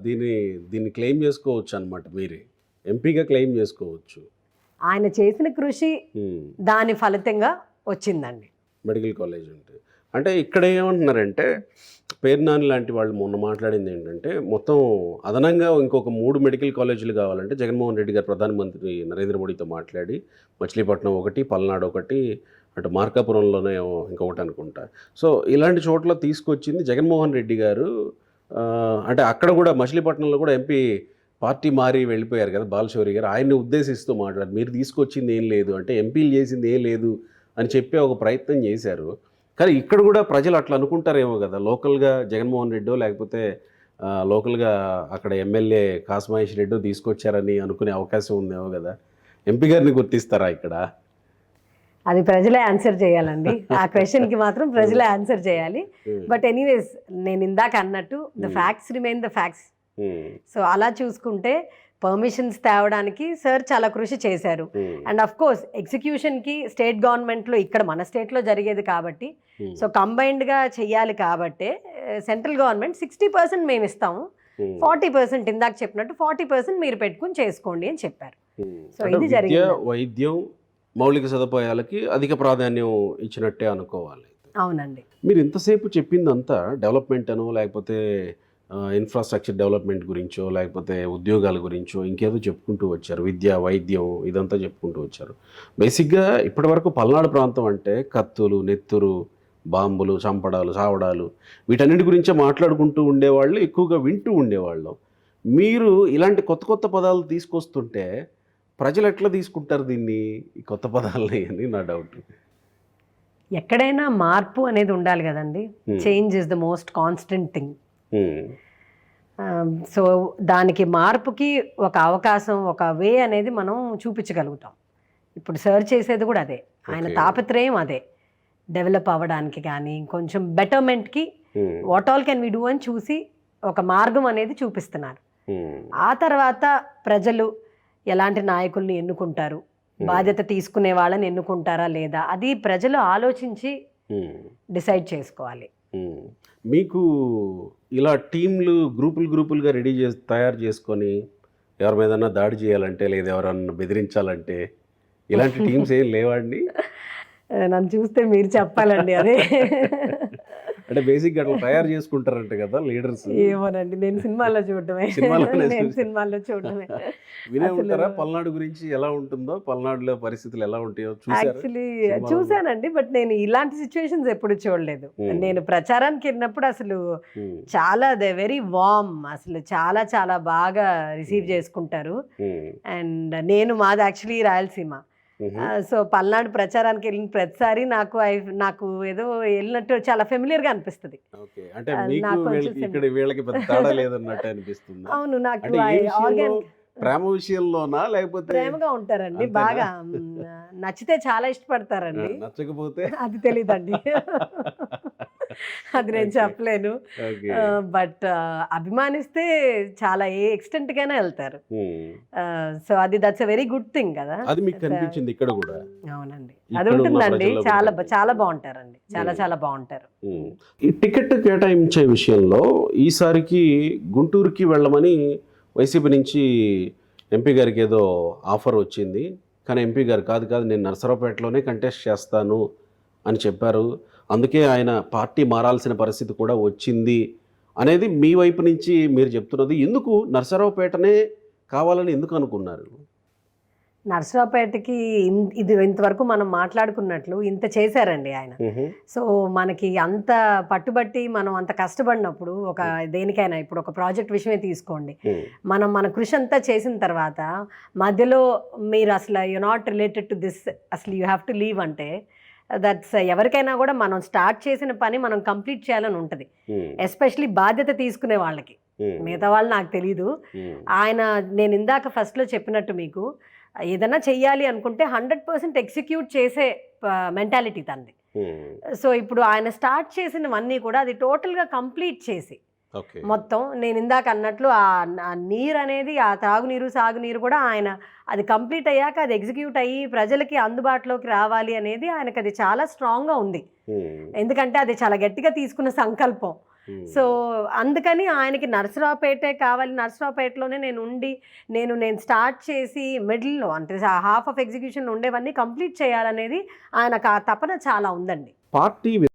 దీన్ని దీన్ని క్లెయిమ్ చేసుకోవచ్చు అనమాట మీరే. ఎంపీగా క్లెయిమ్ చేసుకోవచ్చు. ఆయన చేసిన కృషి దాని ఫలితంగా వచ్చిందండి. మెడికల్ కాలేజ్ అంటే ఇక్కడ ఏమంటున్నారంటే పేర్నాని లాంటి వాళ్ళు మొన్న మాట్లాడింది ఏంటంటే మొత్తం అదనంగా ఇంకొక 3 మెడికల్ కాలేజీలు కావాలంటే జగన్మోహన్ రెడ్డి గారు ప్రధానమంత్రి నరేంద్ర మోడీతో మాట్లాడి మచిలీపట్నం ఒకటి, పల్నాడు ఒకటి, అటు మార్కాపురంలోనే ఇంకొకటి అనుకుంటా. సో ఇలాంటి చోట్ల తీసుకొచ్చింది జగన్మోహన్ రెడ్డి గారు. అంటే అక్కడ కూడా మచిలీపట్నంలో కూడా ఎంపీ పార్టీ మారి వెళ్ళిపోయారు కదా బాలశౌరి గారు. ఆయన్ని ఉద్దేశిస్తూ మాట్లాడారు. మీరు తీసుకొచ్చింది ఏం లేదు అంటే ఎంపీలు చేసింది ఏం లేదు అని చెప్పే ఒక ప్రయత్నం చేశారు. కానీ ఇక్కడ కూడా ప్రజలు అట్లా అనుకుంటారేమో కదా, లోకల్గా జగన్మోహన్ రెడ్డో లేకపోతే లోకల్గా అక్కడ ఎమ్మెల్యే కాసుమహేష్ రెడ్డో తీసుకొచ్చారని అనుకునే అవకాశం ఉందేమో కదా. ఎంపీ గారిని గుర్తిస్తారా ఇక్కడ? అది ప్రజలే ఆన్సర్ చేయాలండి. ఆ క్వశ్చన్కి మాత్రం ప్రజలే ఆన్సర్ చేయాలి. బట్ ఎనీవేస్ నేను ఇందాక అన్నట్టు the facts remain the facts. So అలా చూసుకుంటే పర్మిషన్స్ తేవడానికి సార్ చాలా కృషి చేశారు. అండ్ అఫ్ కోర్స్ ఎగ్జిక్యూషన్కి స్టేట్ గవర్నమెంట్లో ఇక్కడ మన స్టేట్లో జరిగేది కాబట్టి సో కంబైన్డ్గా చెయ్యాలి కాబట్టి సెంట్రల్ గవర్నమెంట్ 60% మేము ఇస్తాము, 40% ఇందాక చెప్పినట్టు 40% మీరు పెట్టుకుని చేసుకోండి అని చెప్పారు. సో ఇది జరిగింది. వైద్యం మౌలిక సదుపాయాలకి అధిక ప్రాధాన్యం ఇచ్చినట్టే అనుకోవాలి. అవునండి. మీరు ఇంతసేపు చెప్పిందంతా డెవలప్మెంట్ అనో లేకపోతే ఇన్ఫ్రాస్ట్రక్చర్ డెవలప్మెంట్ గురించో లేకపోతే ఉద్యోగాల గురించో ఇంకేదో చెప్పుకుంటూ వచ్చారు. విద్య, వైద్యం ఇదంతా చెప్పుకుంటూ వచ్చారు. బేసిక్గా ఇప్పటివరకు పల్నాడు ప్రాంతం అంటే కత్తులు, నెత్తురు, బాంబులు, చంపడాలు, చావడాలు వీటన్నిటి గురించే మాట్లాడుకుంటూ ఉండేవాళ్ళు, ఎక్కువగా వింటూ ఉండేవాళ్ళం. మీరు ఇలాంటి కొత్త కొత్త పదాలు తీసుకొస్తుంటే ప్రజలు ఎట్లా తీసుకుంటారు దీన్ని, ఈ కొత్త పదాలని అని నా డౌట్. ఎక్కడైనా మార్పు అనేది ఉండాలి కదండి. Change is the most constant thing. So దానికి మార్పుకి ఒక అవకాశం, ఒక వే అనేది మనం చూపించగలుగుతాం. ఇప్పుడు సర్చ్ చేసేది కూడా అదే, ఆయన తాపత్రయం అదే, డెవలప్ అవ్వడానికి కానీ కొంచెం బెటర్మెంట్కి what all can we do అని చూసి ఒక మార్గం అనేది చూపిస్తున్నారు. ఆ తర్వాత ప్రజలు ఎలాంటి నాయకుల్ని ఎన్నుకుంటారు, బాధ్యత తీసుకునే వాళ్ళని ఎన్నుకుంటారా లేదా, అది ప్రజలు ఆలోచించి డిసైడ్ చేసుకోవాలి. మీకు ఇలా టీంలు గ్రూపులుగా తయారు చేసుకొని ఎవరి మీదన్నా దాడి చేయాలంటే లేదా ఎవరన్నా బెదిరించాలంటే ఇలాంటి టీమ్స్ ఏం లేవండి? నన్ను చూస్తే మీరు చెప్పాలండి అదే. అంటే బేసిక్గా అట్లా తయారు చేసుకుంటారంట కదా లీడర్స్. ఏమోనండి, నేను సినిమాల్లో చూడటమే. వినే ఉంటారా పల్నాడు గురించి ఎలా ఉంటుందో, పల్నాడులో పరిస్థితులు ఎలా ఉంటాయో యాక్చువల్లీ చూసానండి. బట్ నేను ఇలాంటి సిచ్యువేషన్స్ ఎప్పుడు చూడలేదు. నేను ప్రచారానికి వెళ్ళినప్పుడు అసలు చాలా దే వెరీ వార్మ్, అసలు చాలా చాలా బాగా రిసీవ్ చేసుకుంటారు. అండ్ మాది యాక్చువల్లీ రాయలసీమ. సో పల్నాడు ప్రచారానికి వెళ్ళిన ప్రతిసారి నాకు ఏదో వెళ్ళినట్టు చాలా ఫెమిలియర్గా అనిపిస్తుంది. అవును, నాకు ఆర్గానిక్ ప్రేమ విషయంలోనా లేకపోతే ప్రేమగా ఉంటారండి, బాగా నచ్చితే చాలా ఇష్టపడతారండి, నచ్చకపోతే అది తెలీదండి. అది నేను చెప్పలేను. బట్ అభిమానిస్తే చాలా ఏ ఎక్స్టెంట్ కైనా వెళ్తారు. సో అది that's a very good thing కదా. అది మీకు కనిపించింది ఇక్కడ కూడా? అవునండి, అది ఉంటుందండి. చాలా చాలా బాగుంటారండి, చాలా చాలా బాగుంటారు. ఈ టికెట్ కేటాయించే విషయంలో ఈసారికి గుంటూరుకి వెళ్ళమని వైసీపీ నుంచి ఎంపీ గారికి ఏదో ఆఫర్ వచ్చింది. కానీ ఎంపీ గారు కాదు నేను నర్సరావుపేటలోనే కంటెస్ట్ చేస్తాను అని చెప్పారు. అందుకే ఆయన పార్టీ మారాల్సిన పరిస్థితి కూడా వచ్చింది అనేది మీ వైపు నుంచి మీరు చెప్తున్నది. ఎందుకు నర్సరావుపేటనే కావాలని ఎందుకు అనుకున్నారు? నర్సరావుపేటకి ఇది ఇంతవరకు మనం మాట్లాడుకున్నట్లు ఇంత చేశారండి ఆయన. సో మనకి అంత పట్టుబట్టి మనం అంత కష్టపడినప్పుడు ఒక దేనికైనా, ఇప్పుడు ఒక ప్రాజెక్ట్ విషయమే తీసుకోండి, మన కృషి అంతా చేసిన తర్వాత మధ్యలో మీరు అసలు you not related to this, అసలు యూ హ్యావ్ టు లీవ్ అంటే దట్స్ ఎవరికైనా కూడా మనం స్టార్ట్ చేసిన పని మనం కంప్లీట్ చేయాలని ఉంటుంది. ఎస్పెషలీ బాధ్యత తీసుకునే వాళ్ళకి. మిగతా వాళ్ళు నాకు తెలీదు. నేను ఇందాక ఫస్ట్లో చెప్పినట్టు మీకు ఏదైనా చెయ్యాలి అనుకుంటే 100% ఎగ్జిక్యూట్ చేసే మెంటాలిటీ తంది. సో ఇప్పుడు ఆయన స్టార్ట్ చేసినవన్నీ కూడా అది టోటల్గా కంప్లీట్ చేసి మొత్తం నేను ఇందాక అన్నట్లు ఆ నీరు అనేది, ఆ తాగునీరు సాగునీరు కూడా ఆయన అది కంప్లీట్ అయ్యాక అది ఎగ్జిక్యూట్ అయ్యి ప్రజలకి అందుబాటులోకి రావాలి అనేది ఆయనకు అది చాలా స్ట్రాంగ్గా ఉంది. ఎందుకంటే అది చాలా గట్టిగా తీసుకున్న సంకల్పం. సో అందుకని ఆయనకి నరసరావుపేటే కావాలి, నరసరావుపేటలోనే నేను ఉండి నేను స్టార్ట్ చేసి మిడిల్లో అంటే హాఫ్ ఆఫ్ ఎగ్జిక్యూషన్ ఉండేవన్నీ కంప్లీట్ చేయాలనేది ఆయనకు ఆ తపన చాలా ఉందండి. పార్టీ